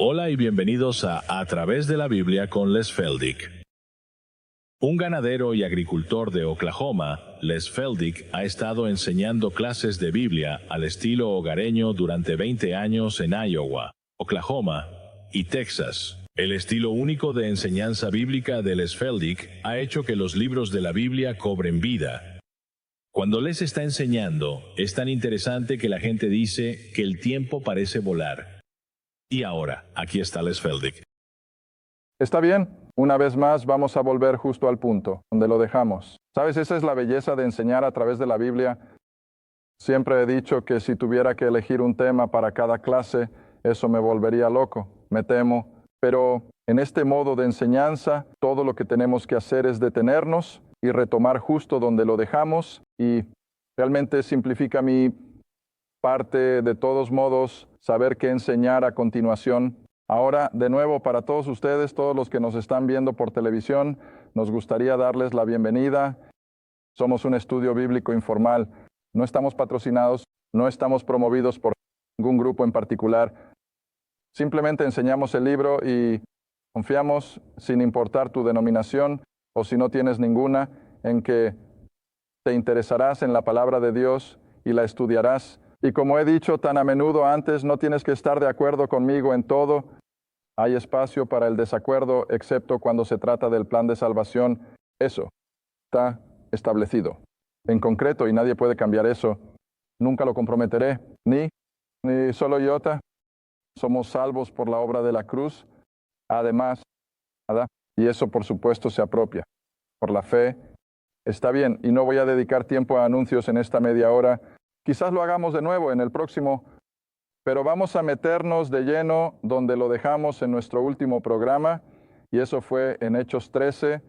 Hola y bienvenidos a Través de la Biblia con Les Feldick. Un ganadero y agricultor de Oklahoma, Les Feldick ha estado enseñando clases de Biblia al estilo hogareño durante 20 años en Iowa, Oklahoma y Texas. El estilo único de enseñanza bíblica de Les Feldick ha hecho que los libros de la Biblia cobren vida. Cuando Les está enseñando, es tan interesante que la gente dice que el tiempo parece volar. Y ahora, aquí está Les Feldick. Está bien, una vez más vamos a volver justo al punto, donde lo dejamos. ¿Sabes? Esa es la belleza de enseñar a través de la Biblia. Siempre he dicho que si tuviera que elegir un tema para cada clase, eso me volvería loco, me temo. Pero en este modo de enseñanza, todo lo que tenemos que hacer es detenernos y retomar justo donde lo dejamos, y realmente simplifica mi parte, de todos modos, saber qué enseñar a continuación. Ahora, de nuevo, para todos ustedes, todos los que nos están viendo por televisión, nos gustaría darles la bienvenida. Somos un estudio bíblico informal. No estamos patrocinados, no estamos promovidos por ningún grupo en particular. Simplemente enseñamos el libro y confiamos, sin importar tu denominación o si no tienes ninguna, en que te interesarás en la palabra de Dios y la estudiarás. Y como he dicho tan a menudo antes, no tienes que estar de acuerdo conmigo en todo. Hay espacio para el desacuerdo, excepto cuando se trata del plan de salvación. Eso está establecido. En concreto, y nadie puede cambiar eso. Nunca lo comprometeré, ni solo iota. Somos salvos por la obra de la cruz. Además, ¿verdad? Y eso por supuesto se apropia por la fe. Está bien, y no voy a dedicar tiempo a anuncios en esta media hora. Quizás lo hagamos de nuevo en el próximo, pero vamos a meternos de lleno donde lo dejamos en nuestro último programa, y eso fue en Hechos 13.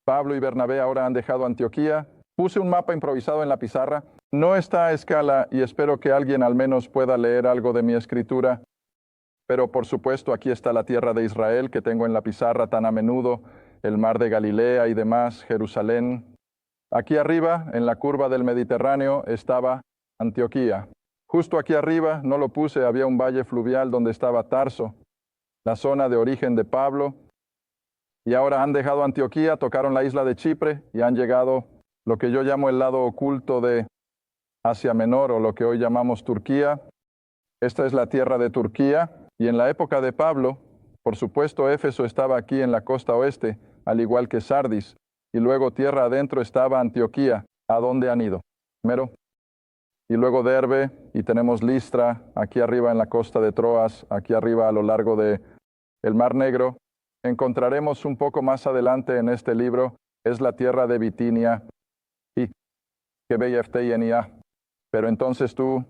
Pablo y Bernabé ahora han dejado Antioquía. Puse un mapa improvisado en la pizarra. No está a escala y espero que alguien al menos pueda leer algo de mi escritura. Pero por supuesto aquí está la tierra de Israel que tengo en la pizarra tan a menudo, el mar de Galilea y demás, Jerusalén. Aquí arriba, en la curva del Mediterráneo, estaba Antioquía. Justo aquí arriba, no lo puse, había un valle fluvial donde estaba Tarso, la zona de origen de Pablo. Y ahora han dejado Antioquía, tocaron la isla de Chipre y han llegado lo que yo llamo el lado oculto de Asia Menor, o lo que hoy llamamos Turquía. Esta es la tierra de Turquía, y en la época de Pablo, por supuesto, Éfeso estaba aquí en la costa oeste, al igual que Sardis, y luego tierra adentro estaba Antioquía. ¿A dónde han ido? Primero, y luego Derbe, y tenemos Listra, aquí arriba en la costa de Troas, aquí arriba a lo largo de el Mar Negro. Encontraremos un poco más adelante en este libro, es la tierra de Bitinia, y que BFTNIA. Pero entonces tú,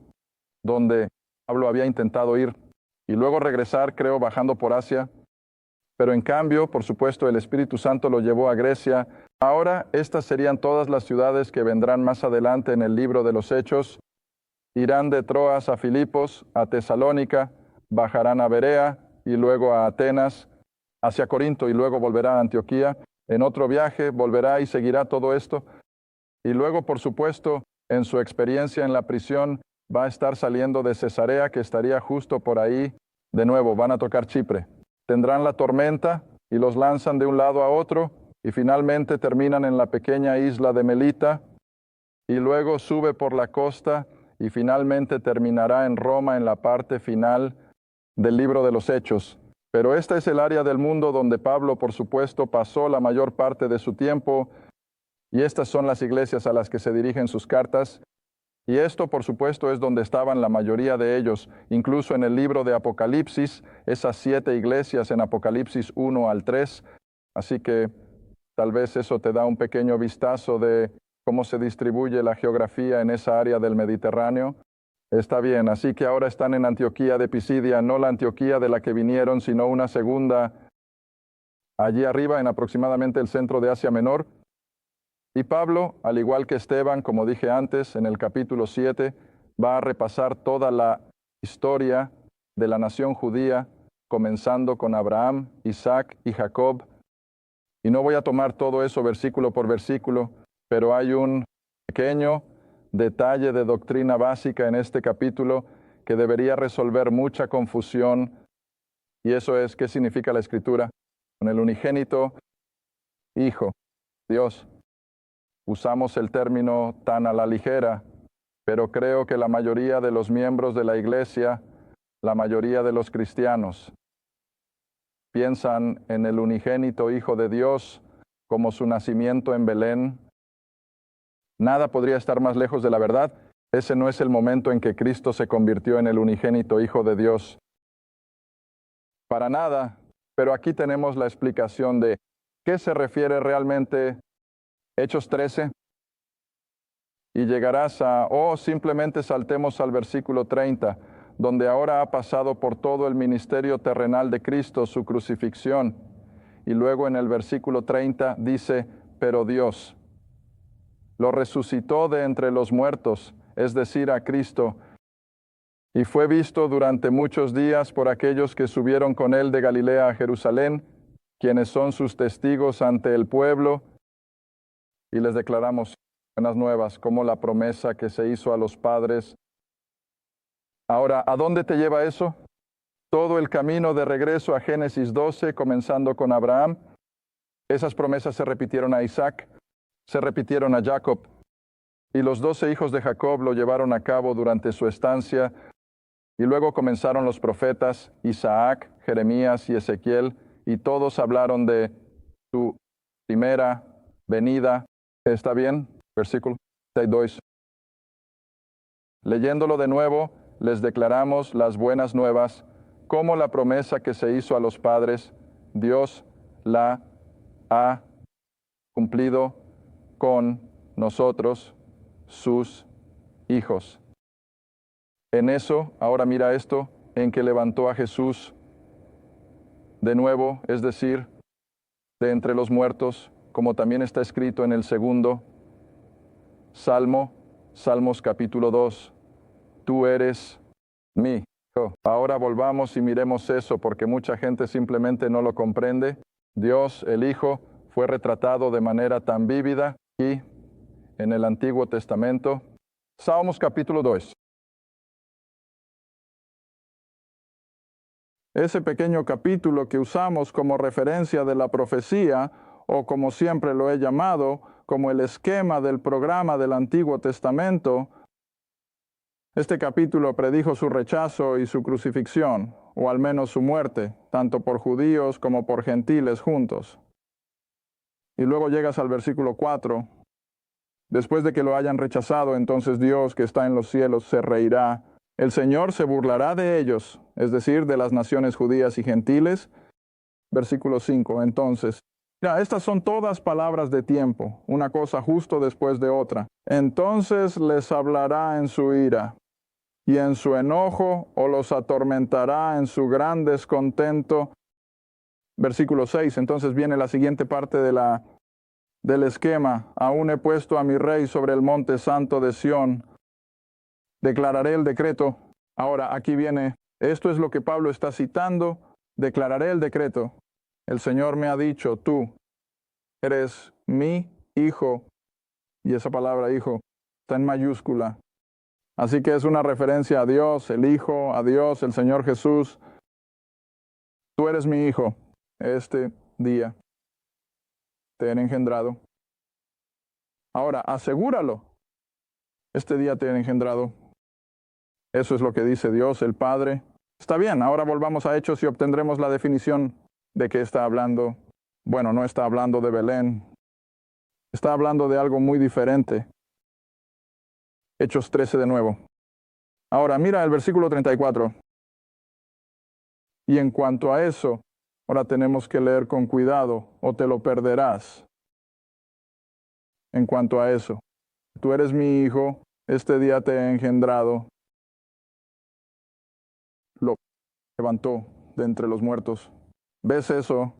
donde Pablo había intentado ir, y luego regresar, creo, bajando por Asia. Pero en cambio, por supuesto, el Espíritu Santo lo llevó a Grecia. Ahora, estas serían todas las ciudades que vendrán más adelante en el libro de los Hechos. Irán de Troas a Filipos, a Tesalónica, bajarán a Berea y luego a Atenas, hacia Corinto, y luego volverá a Antioquía. En otro viaje volverá y seguirá todo esto. Y luego, por supuesto, en su experiencia en la prisión, va a estar saliendo de Cesarea, que estaría justo por ahí. De nuevo, van a tocar Chipre. Tendrán la tormenta y los lanzan de un lado a otro, y finalmente terminan en la pequeña isla de Melita, y luego sube por la costa y finalmente terminará en Roma en la parte final del libro de los Hechos. Pero esta es el área del mundo donde Pablo, por supuesto, pasó la mayor parte de su tiempo, y estas son las iglesias a las que se dirigen sus cartas. Y esto, por supuesto, es donde estaban la mayoría de ellos. Incluso en el libro de Apocalipsis, esas 7 iglesias en Apocalipsis 1 al 3. Así que tal vez eso te da un pequeño vistazo de cómo se distribuye la geografía en esa área del Mediterráneo. Está bien, así que ahora están en Antioquía de Pisidia, no la Antioquía de la que vinieron, sino una segunda allí arriba en aproximadamente el centro de Asia Menor. Y Pablo, al igual que Esteban, como dije antes, en el capítulo 7, va a repasar toda la historia de la nación judía, comenzando con Abraham, Isaac y Jacob. Y no voy a tomar todo eso versículo por versículo, pero hay un pequeño detalle de doctrina básica en este capítulo que debería resolver mucha confusión Y eso es, ¿qué significa la Escritura? Con el unigénito Hijo, Dios. Usamos el término tan a la ligera, pero creo que la mayoría de los miembros de la Iglesia, la mayoría de los cristianos, piensan en el unigénito Hijo de Dios como su nacimiento en Belén. Nada podría estar más lejos de la verdad. Ese no es el momento en que Cristo se convirtió en el unigénito Hijo de Dios. Para nada, pero aquí tenemos la explicación de qué se refiere realmente Hechos 13. Y llegarás simplemente saltemos al versículo 30, donde ahora ha pasado por todo el ministerio terrenal de Cristo, su crucifixión. Y luego en el versículo 30 dice, pero Dios lo resucitó de entre los muertos, es decir, a Cristo, y fue visto durante muchos días por aquellos que subieron con él de Galilea a Jerusalén, quienes son sus testigos ante el pueblo, y les declaramos buenas nuevas, como la promesa que se hizo a los padres. Ahora, ¿a dónde te lleva eso? Todo el camino de regreso a Génesis 12, comenzando con Abraham. Esas promesas se repitieron a Isaac, se repitieron a Jacob, y los 12 hijos de Jacob lo llevaron a cabo durante su estancia, y luego comenzaron los profetas, Isaac, Jeremías y Ezequiel, y todos hablaron de su primera venida. ¿Está bien? Versículo 32. Leyéndolo de nuevo, les declaramos las buenas nuevas, como la promesa que se hizo a los padres, Dios la ha cumplido con nosotros, sus hijos. En eso, ahora mira esto, en que levantó a Jesús de nuevo, es decir, de entre los muertos, como también está escrito en el segundo Salmo, Salmos capítulo 2. Tú eres mi hijo. Ahora volvamos y miremos eso, porque mucha gente simplemente no lo comprende. Dios, el Hijo, fue retratado de manera tan vívida aquí en el Antiguo Testamento. Salmos capítulo 2. Ese pequeño capítulo que usamos como referencia de la profecía, o como siempre lo he llamado, como el esquema del programa del Antiguo Testamento, este capítulo predijo su rechazo y su crucifixión, o al menos su muerte, tanto por judíos como por gentiles juntos. Y luego llegas al versículo 4. Después de que lo hayan rechazado, entonces Dios que está en los cielos se reirá. El Señor se burlará de ellos, es decir, de las naciones judías y gentiles. Versículo 5. Entonces, mira, estas son todas palabras de tiempo, una cosa justo después de otra. Entonces les hablará en su ira, y en su enojo, o los atormentará en su gran descontento. Versículo 6. Entonces viene la siguiente parte del esquema. Aún he puesto a mi rey sobre el monte santo de Sión. Declararé el decreto. Ahora, aquí viene, esto es lo que Pablo está citando. Declararé el decreto. El Señor me ha dicho, tú eres mi hijo. Y esa palabra hijo está en mayúscula. Así que es una referencia a Dios, el Hijo, a Dios, el Señor Jesús. Tú eres mi hijo. Este día te he engendrado. Ahora, asegúralo. Este día te he engendrado. Eso es lo que dice Dios, el Padre. Está bien, ahora volvamos a Hechos y obtendremos la definición de qué está hablando. Bueno, no está hablando de Belén. Está hablando de algo muy diferente. Hechos 13 de nuevo. Ahora, mira el versículo 34. Y en cuanto a eso, ahora tenemos que leer con cuidado o te lo perderás. En cuanto a eso, tú eres mi hijo, este día te he engendrado. Lo levantó de entre los muertos. ¿Ves eso?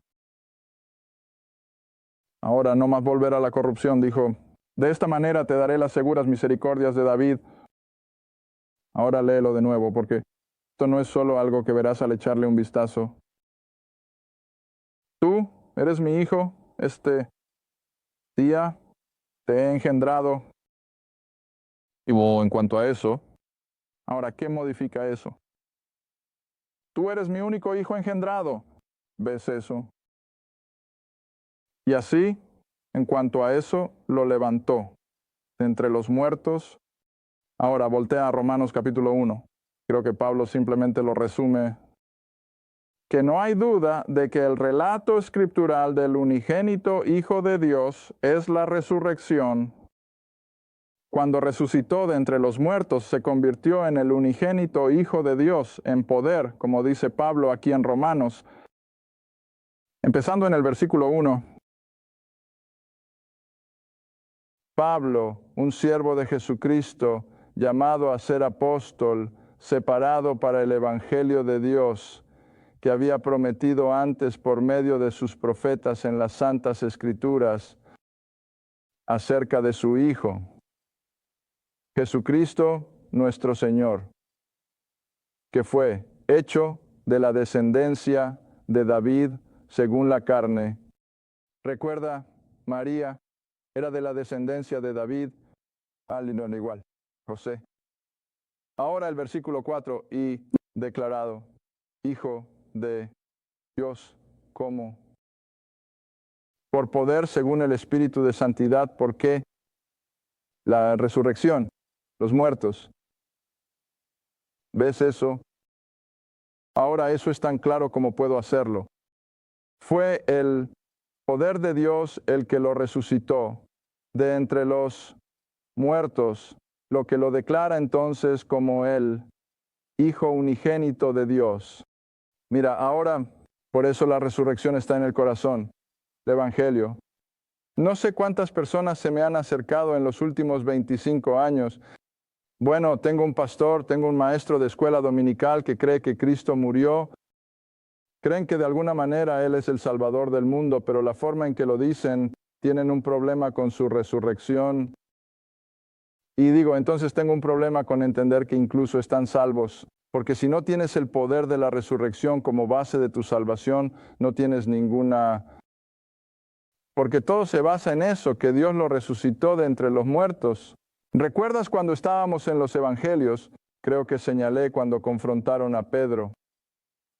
Ahora no más volver a la corrupción, dijo. De esta manera te daré las seguras misericordias de David. Ahora léelo de nuevo, porque esto no es solo algo que verás al echarle un vistazo. Tú eres mi hijo, este día te he engendrado. Y en cuanto a eso, ahora, ¿qué modifica eso? tú eres mi único hijo engendrado. ¿Ves eso? Y así, en cuanto a eso, lo levantó de entre los muertos. Ahora, voltea a Romanos capítulo 1. Creo que Pablo simplemente lo resume. Que no hay duda de que el relato escritural del unigénito Hijo de Dios es la resurrección. Cuando resucitó de entre los muertos, se convirtió en el unigénito Hijo de Dios en poder, como dice Pablo aquí en Romanos. Empezando en el versículo 1. Pablo, un siervo de Jesucristo, llamado a ser apóstol, separado para el Evangelio de Dios, que había prometido antes por medio de sus profetas en las Santas Escrituras, acerca de su Hijo, Jesucristo nuestro Señor, que fue hecho de la descendencia de David según la carne. Recuerda, María era de la descendencia de David, no, igual, José. Ahora el versículo 4, y declarado Hijo de Dios, como por poder según el Espíritu de Santidad, porque la resurrección, los muertos. ¿Ves eso? Ahora eso es tan claro como puedo hacerlo. Fue el poder de Dios el que lo resucitó de entre los muertos, lo que lo declara entonces como el Hijo unigénito de Dios. Mira, ahora, por eso la resurrección está en el corazón, el Evangelio. No sé cuántas personas se me han acercado en los últimos 25 años. Bueno, tengo un pastor, tengo un maestro de escuela dominical que cree que Cristo murió. Creen que de alguna manera Él es el Salvador del mundo, pero la forma en que lo dicen, tienen un problema con su resurrección. Y digo, entonces tengo un problema con entender que incluso están salvos. Porque si no tienes el poder de la resurrección como base de tu salvación, no tienes ninguna... Porque todo se basa en eso, que Dios lo resucitó de entre los muertos. ¿Recuerdas cuando estábamos en los Evangelios? Creo que señalé cuando confrontaron a Pedro.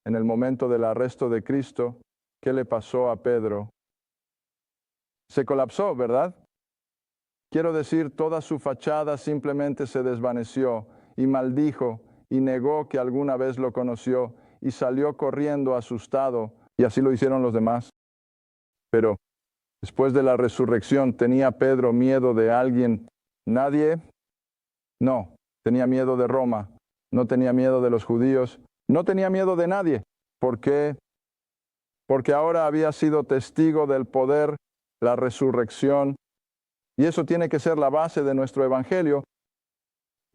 En el momento del arresto de Cristo, ¿qué le pasó a Pedro? Se colapsó, ¿verdad? Quiero decir, toda su fachada simplemente se desvaneció y maldijo y negó que alguna vez lo conoció y salió corriendo asustado, y así lo hicieron los demás. Pero después de la resurrección, ¿tenía Pedro miedo de alguien? ¿Nadie? No, tenía miedo de Roma, no tenía miedo de los judíos, no tenía miedo de nadie. ¿Por qué? Porque ahora había sido testigo del poder, la resurrección, y eso tiene que ser la base de nuestro evangelio.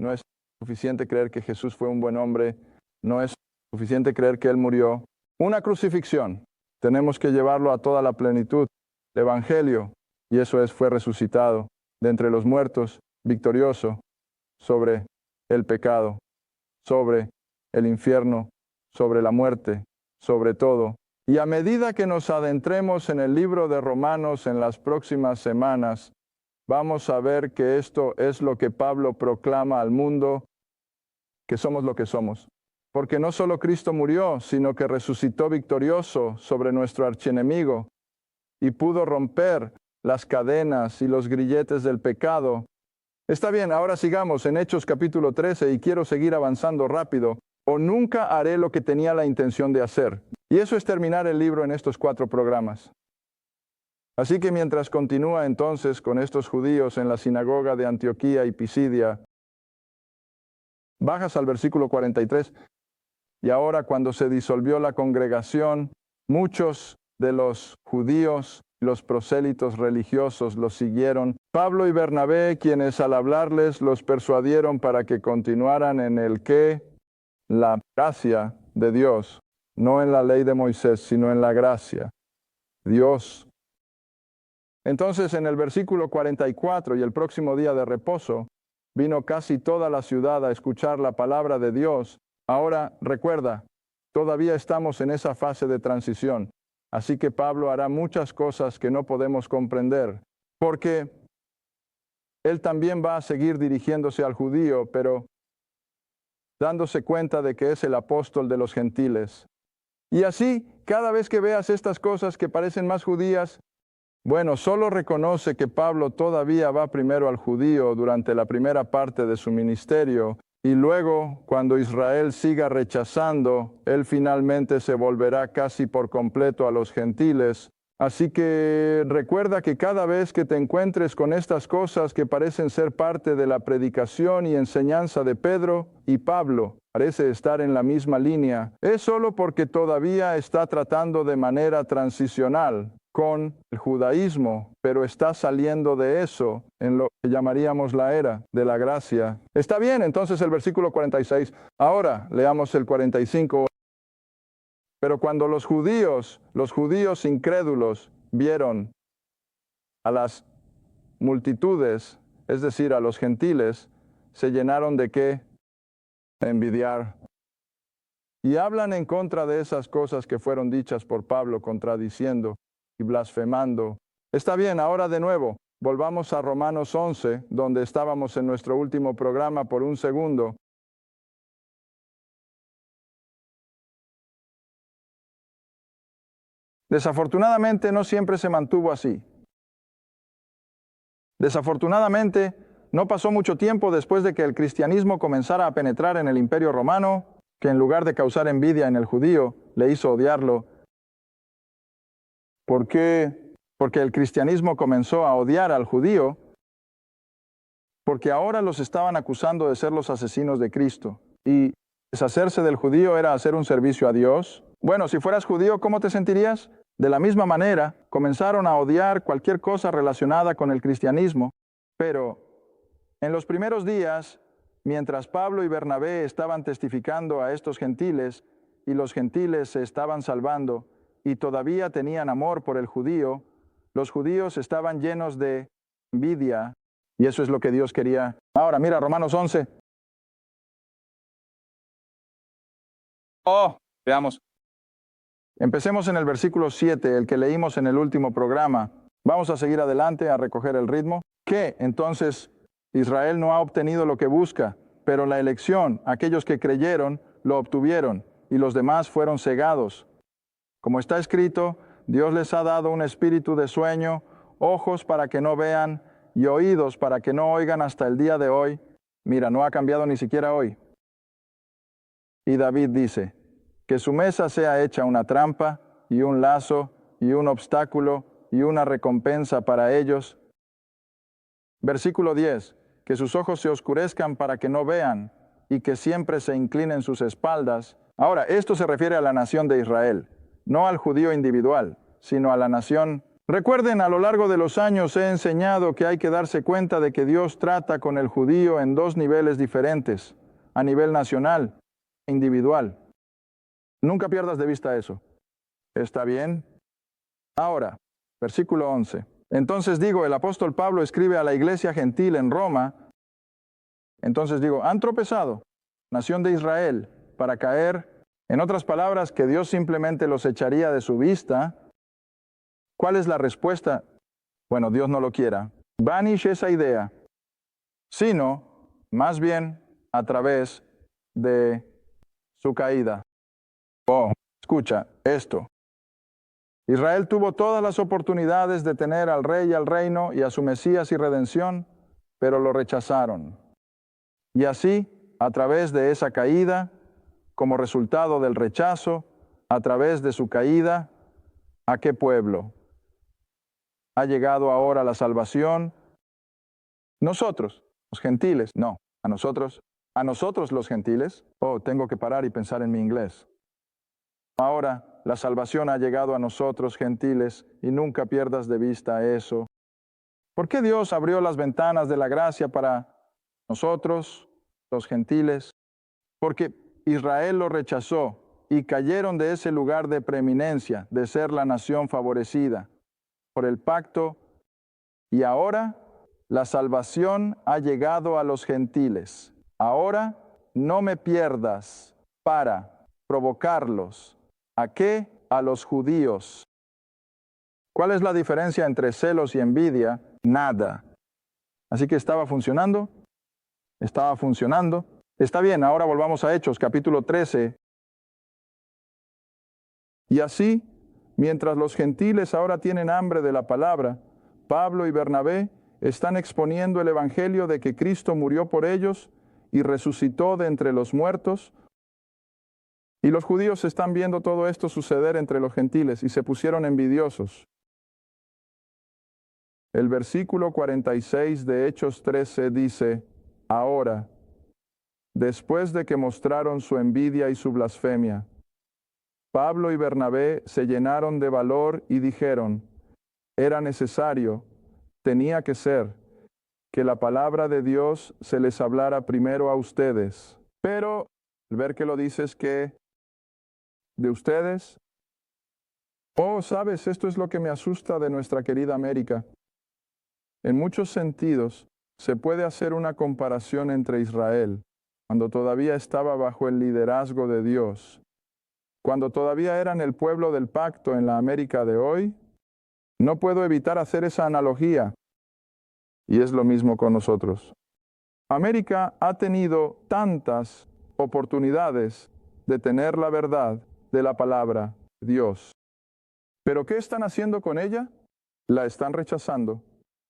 No es suficiente creer que Jesús fue un buen hombre, no es suficiente creer que Él murió. Una crucifixión, tenemos que llevarlo a toda la plenitud. El evangelio, y eso es, fue resucitado de entre los muertos, victorioso sobre el pecado, sobre el infierno, sobre la muerte, sobre todo. Y a medida que nos adentremos en el libro de Romanos en las próximas semanas, vamos a ver que esto es lo que Pablo proclama al mundo, que somos lo que somos. Porque no solo Cristo murió, sino que resucitó victorioso sobre nuestro archienemigo y pudo romper las cadenas y los grilletes del pecado. Está bien, ahora sigamos en Hechos capítulo 13 y quiero seguir avanzando rápido, o nunca haré lo que tenía la intención de hacer. Y eso es terminar el libro en estos 4 programas. Así que mientras continúa entonces con estos judíos en la sinagoga de Antioquía y Pisidia, bajas al versículo 43, y ahora cuando se disolvió la congregación, muchos de los judíos, los prosélitos religiosos los siguieron. Pablo y Bernabé, quienes al hablarles los persuadieron para que continuaran en el que la gracia de Dios, no en la ley de Moisés, sino en la gracia. Dios. Entonces en el versículo 44, y el próximo día de reposo, vino casi toda la ciudad a escuchar la palabra de Dios. Ahora, recuerda, todavía estamos en esa fase de transición. Así que Pablo hará muchas cosas que no podemos comprender, porque él también va a seguir dirigiéndose al judío, pero dándose cuenta de que es el apóstol de los gentiles. Y así, cada vez que veas estas cosas que parecen más judías, bueno, solo reconoce que Pablo todavía va primero al judío durante la primera parte de su ministerio, y luego, cuando Israel siga rechazando, él finalmente se volverá casi por completo a los gentiles. Así que recuerda que cada vez que te encuentres con estas cosas que parecen ser parte de la predicación y enseñanza de Pedro y Pablo, parece estar en la misma línea, es solo porque todavía está tratando de manera transicional con el judaísmo, pero está saliendo de eso en lo que llamaríamos la era de la gracia. Está bien, entonces el versículo 46. Ahora leamos el 45. Pero cuando los judíos incrédulos, vieron a las multitudes, es decir, a los gentiles, se llenaron de ¿qué? De envidiar. Y hablan en contra de esas cosas que fueron dichas por Pablo, contradiciendo y blasfemando. Está bien, ahora de nuevo, volvamos a Romanos 11, donde estábamos en nuestro último programa por un segundo. Desafortunadamente no siempre se mantuvo así. Desafortunadamente no pasó mucho tiempo después de que el cristianismo comenzara a penetrar en el Imperio Romano, que en lugar de causar envidia en el judío, le hizo odiarlo. ¿Por qué? Porque el cristianismo comenzó a odiar al judío, porque ahora los estaban acusando de ser los asesinos de Cristo. Y deshacerse del judío era hacer un servicio a Dios. Bueno, si fueras judío, ¿cómo te sentirías? De la misma manera, comenzaron a odiar cualquier cosa relacionada con el cristianismo, pero en los primeros días, mientras Pablo y Bernabé estaban testificando a estos gentiles, y los gentiles se estaban salvando, y todavía tenían amor por el judío, los judíos estaban llenos de envidia, y eso es lo que Dios quería. Ahora, mira, Romanos 11. Veamos. Empecemos en el versículo 7, el que leímos en el último programa. Vamos a seguir adelante a recoger el ritmo. ¿Qué? Entonces, Israel no ha obtenido lo que busca, pero la elección, aquellos que creyeron, lo obtuvieron, y los demás fueron cegados. Como está escrito, Dios les ha dado un espíritu de sueño, ojos para que no vean y oídos para que no oigan hasta el día de hoy. Mira, no ha cambiado ni siquiera hoy. Y David dice, que su mesa sea hecha una trampa y un lazo y un obstáculo y una recompensa para ellos. Versículo 10, que sus ojos se oscurezcan para que no vean y que siempre se inclinen sus espaldas. Ahora, esto se refiere a la nación de Israel, no al judío individual, sino a la nación. Recuerden, a lo largo de los años he enseñado que hay que darse cuenta de que Dios trata con el judío en dos niveles diferentes, a nivel nacional e individual. Nunca pierdas de vista eso. ¿Está bien? Ahora, versículo 11. Entonces digo, el apóstol Pablo escribe a la iglesia gentil en Roma. Entonces digo, han tropezado, nación de Israel, para caer. En otras palabras, que Dios simplemente los echaría de su vista. ¿Cuál es la respuesta? Bueno, Dios no lo quiera. Banish esa idea. Sino, más bien, a través de su caída. Escucha esto. Israel tuvo todas las oportunidades de tener al rey y al reino y a su Mesías y redención, pero lo rechazaron. Y así, a través de esa caída, como resultado del rechazo, a través de su caída, ¿a qué pueblo ha llegado ahora la salvación? Nosotros, los gentiles. No, a nosotros los gentiles. Tengo que parar y pensar en mi inglés. Ahora la salvación ha llegado a nosotros, gentiles, y nunca pierdas de vista eso. ¿Por qué Dios abrió las ventanas de la gracia para nosotros, los gentiles? Porque Israel lo rechazó y cayeron de ese lugar de preeminencia, de ser la nación favorecida por el pacto, y ahora la salvación ha llegado a los gentiles. Ahora no me pierdas para provocarlos. ¿A qué? A los judíos. ¿Cuál es la diferencia entre celos y envidia? Nada. Así que estaba funcionando. Está bien, ahora volvamos a Hechos, capítulo 13. Y así, mientras los gentiles ahora tienen hambre de la palabra, Pablo y Bernabé están exponiendo el evangelio de que Cristo murió por ellos y resucitó de entre los muertos. Y los judíos están viendo todo esto suceder entre los gentiles y se pusieron envidiosos. El versículo 46 de Hechos 13 dice, ahora, después de que mostraron su envidia y su blasfemia, Pablo y Bernabé se llenaron de valor y dijeron, era necesario, tenía que ser, que la palabra de Dios se les hablara primero a ustedes. Pero, al ver que lo dices que, de ustedes, oh, sabes, esto es lo que me asusta de nuestra querida América. En muchos sentidos, se puede hacer una comparación entre Israel, cuando todavía estaba bajo el liderazgo de Dios, cuando todavía eran el pueblo del pacto en la América de hoy. No puedo evitar hacer esa analogía, y es lo mismo con nosotros. América ha tenido tantas oportunidades de tener la verdad de la palabra de Dios. ¿Pero qué están haciendo con ella? La están rechazando.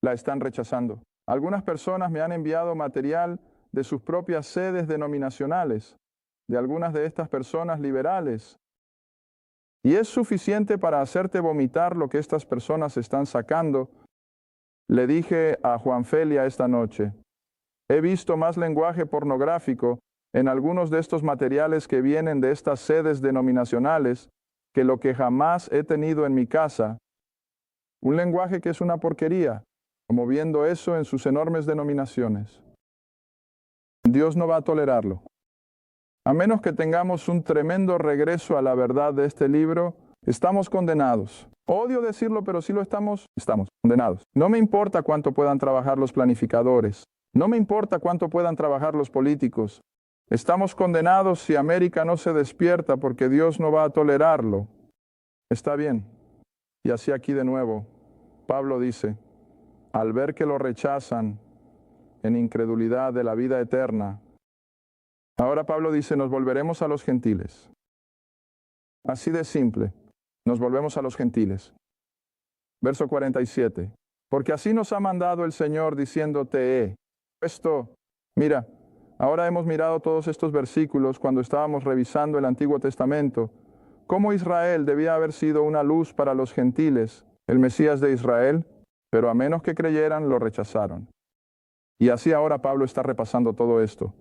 La están rechazando. Algunas personas me han enviado material de sus propias sedes denominacionales, de algunas de estas personas liberales. Y es suficiente para hacerte vomitar lo que estas personas están sacando. Le dije a Juan Felia esta noche, he visto más lenguaje pornográfico en algunos de estos materiales que vienen de estas sedes denominacionales que lo que jamás he tenido en mi casa. Un lenguaje que es una porquería, como viendo eso en sus enormes denominaciones. Dios no va a tolerarlo. A menos que tengamos un tremendo regreso a la verdad de este libro, estamos condenados. Odio decirlo, pero sí lo estamos condenados. No me importa cuánto puedan trabajar los planificadores. No me importa cuánto puedan trabajar los políticos. Estamos condenados si América no se despierta porque Dios no va a tolerarlo. Está bien. Y así aquí de nuevo, Pablo dice, al ver que lo rechazan en incredulidad de la vida eterna, ahora Pablo dice, nos volveremos a los gentiles. Así de simple, nos volvemos a los gentiles. Verso 47. Porque así nos ha mandado el Señor diciéndote, mira, ahora hemos mirado todos estos versículos cuando estábamos revisando el Antiguo Testamento, cómo Israel debía haber sido una luz para los gentiles, el Mesías de Israel, pero a menos que creyeran, lo rechazaron. Y así ahora Pablo está repasando todo esto.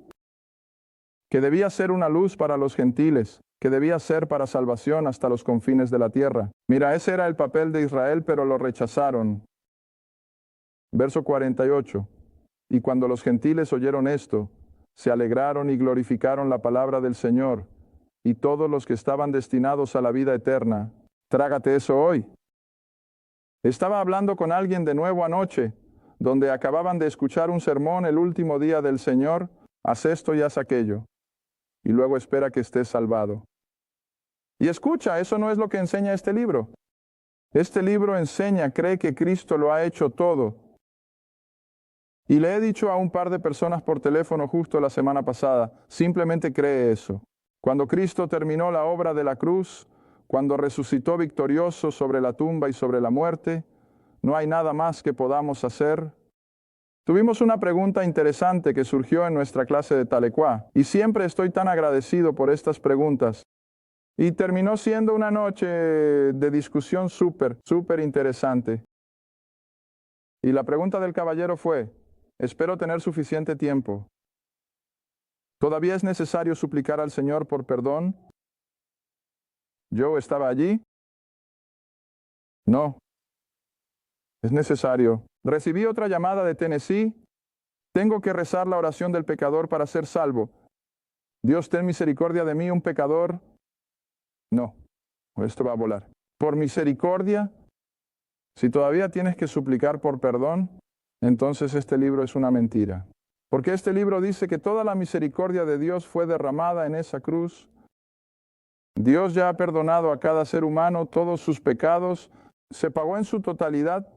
Que debía ser una luz para los gentiles, que debía ser para salvación hasta los confines de la tierra. Mira, ese era el papel de Israel, pero lo rechazaron. Verso 48. Y cuando los gentiles oyeron esto, se alegraron y glorificaron la palabra del Señor, y todos los que estaban destinados a la vida eterna. Trágate eso hoy. Estaba hablando con alguien de nuevo anoche, donde acababan de escuchar un sermón el último día del Señor, haz esto y haz aquello, y luego espera que estés salvado. Y escucha, eso no es lo que enseña este libro. Este libro enseña, cree que Cristo lo ha hecho todo. Y le he dicho a un par de personas por teléfono justo la semana pasada, simplemente cree eso. Cuando Cristo terminó la obra de la cruz, cuando resucitó victorioso sobre la tumba y sobre la muerte, no hay nada más que podamos hacer. Tuvimos una pregunta interesante que surgió en nuestra clase de Talecuá, y siempre estoy tan agradecido por estas preguntas. Y terminó siendo una noche de discusión súper interesante. Y la pregunta del caballero fue, espero tener suficiente tiempo. ¿Todavía es necesario suplicar al Señor por perdón? ¿Yo estaba allí? No. Es necesario. Recibí otra llamada de Tennessee. Tengo que rezar la oración del pecador para ser salvo. Dios, ten misericordia de mí, un pecador. No, esto va a volar. Por misericordia, si todavía tienes que suplicar por perdón, entonces este libro es una mentira. Porque este libro dice que toda la misericordia de Dios fue derramada en esa cruz. Dios ya ha perdonado a cada ser humano todos sus pecados, se pagó en su totalidad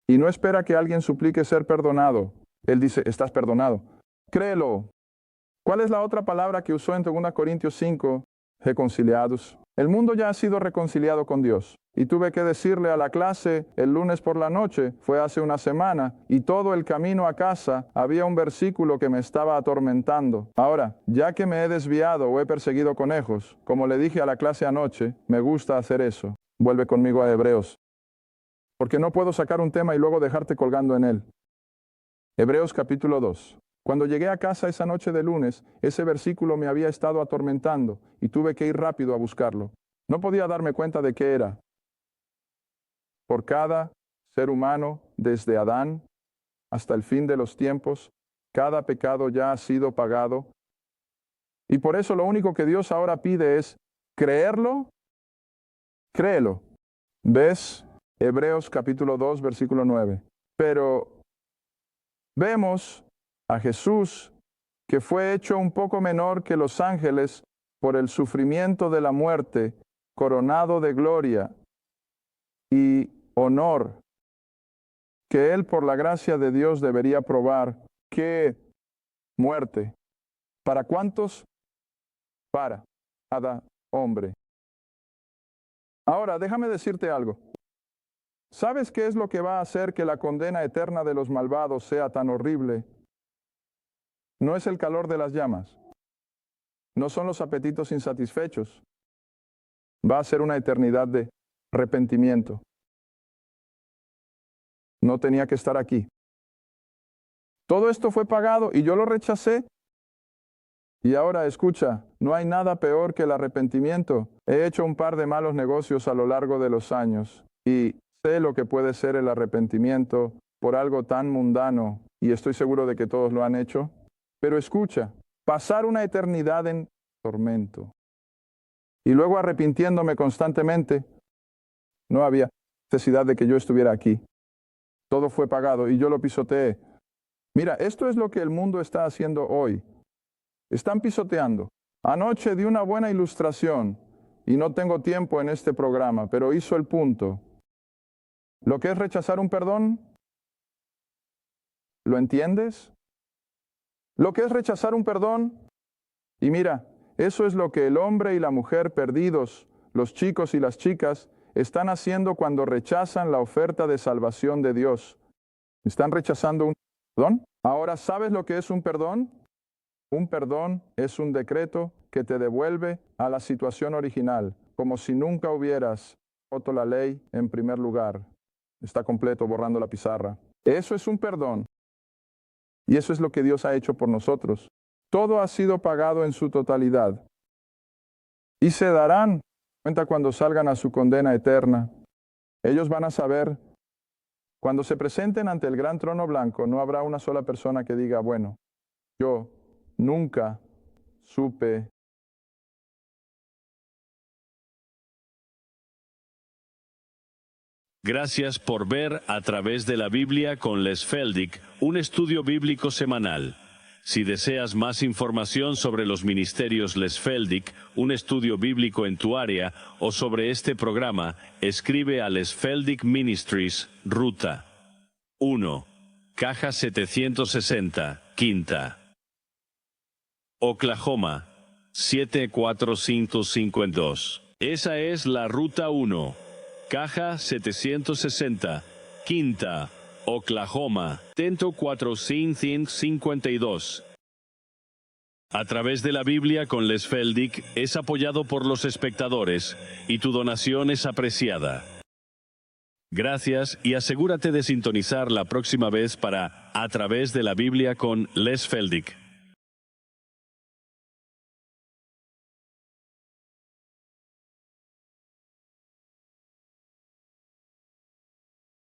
y no espera que alguien suplique ser perdonado. Él dice, estás perdonado. Créelo. ¿Cuál es la otra palabra que usó en 2 Corintios 5? Reconciliados. El mundo ya ha sido reconciliado con Dios. Y tuve que decirle a la clase el lunes por la noche, fue hace una semana, y todo el camino a casa había un versículo que me estaba atormentando. Ahora, ya que me he desviado o he perseguido conejos, como le dije a la clase anoche, me gusta hacer eso. Vuelve conmigo a Hebreos. Porque no puedo sacar un tema y luego dejarte colgando en él. Hebreos capítulo 2. Cuando llegué a casa esa noche de lunes, ese versículo me había estado atormentando y tuve que ir rápido a buscarlo. No podía darme cuenta de qué era. Por cada ser humano, desde Adán hasta el fin de los tiempos, cada pecado ya ha sido pagado. Y por eso lo único que Dios ahora pide es creerlo. Créelo. ¿Ves? Hebreos capítulo 2, versículo 9. Pero vemos a Jesús, que fue hecho un poco menor que los ángeles por el sufrimiento de la muerte, coronado de gloria y honor, que Él por la gracia de Dios debería probar. ¿Qué muerte? ¿Para cuántos? Para cada hombre. Ahora, déjame decirte algo. ¿Sabes qué es lo que va a hacer que la condena eterna de los malvados sea tan horrible? No es el calor de las llamas. No son los apetitos insatisfechos. Va a ser una eternidad de arrepentimiento. No tenía que estar aquí. Todo esto fue pagado y yo lo rechacé. Y ahora escucha, no hay nada peor que el arrepentimiento. He hecho un par de malos negocios a lo largo de los años y sé lo que puede ser el arrepentimiento por algo tan mundano y estoy seguro de que todos lo han hecho. Pero escucha, pasar una eternidad en tormento y luego arrepintiéndome constantemente, no había necesidad de que yo estuviera aquí. Todo fue pagado y yo lo pisoteé. Mira, esto es lo que el mundo está haciendo hoy. Están pisoteando. Anoche di una buena ilustración y no tengo tiempo en este programa, pero hizo el punto. Lo que es rechazar un perdón, ¿lo entiendes? Lo que es rechazar un perdón. Y mira, eso es lo que el hombre y la mujer perdidos, los chicos y las chicas, están haciendo cuando rechazan la oferta de salvación de Dios. Están rechazando un perdón. Ahora, ¿sabes lo que es un perdón? Un perdón es un decreto que te devuelve a la situación original, como si nunca hubieras roto la ley en primer lugar. Está completo, borrando la pizarra. Eso es un perdón. Y eso es lo que Dios ha hecho por nosotros. Todo ha sido pagado en su totalidad. Y se darán cuenta cuando salgan a su condena eterna. Ellos van a saber, cuando se presenten ante el gran trono blanco, no habrá una sola persona que diga, bueno, yo nunca supe. Gracias por ver A través de la Biblia con Les Feldick, un estudio bíblico semanal. Si deseas más información sobre los ministerios Les Feldick, un estudio bíblico en tu área, o sobre este programa, escribe a Les Feldick Ministries, Ruta 1, Caja 760, Quinta, Oklahoma 74552. Esa es la Ruta 1, Caja 760, Quinta, Oklahoma, 74552. A través de la Biblia con Les Feldick es apoyado por los espectadores y tu donación es apreciada. Gracias y asegúrate de sintonizar la próxima vez para A través de la Biblia con Les Feldick.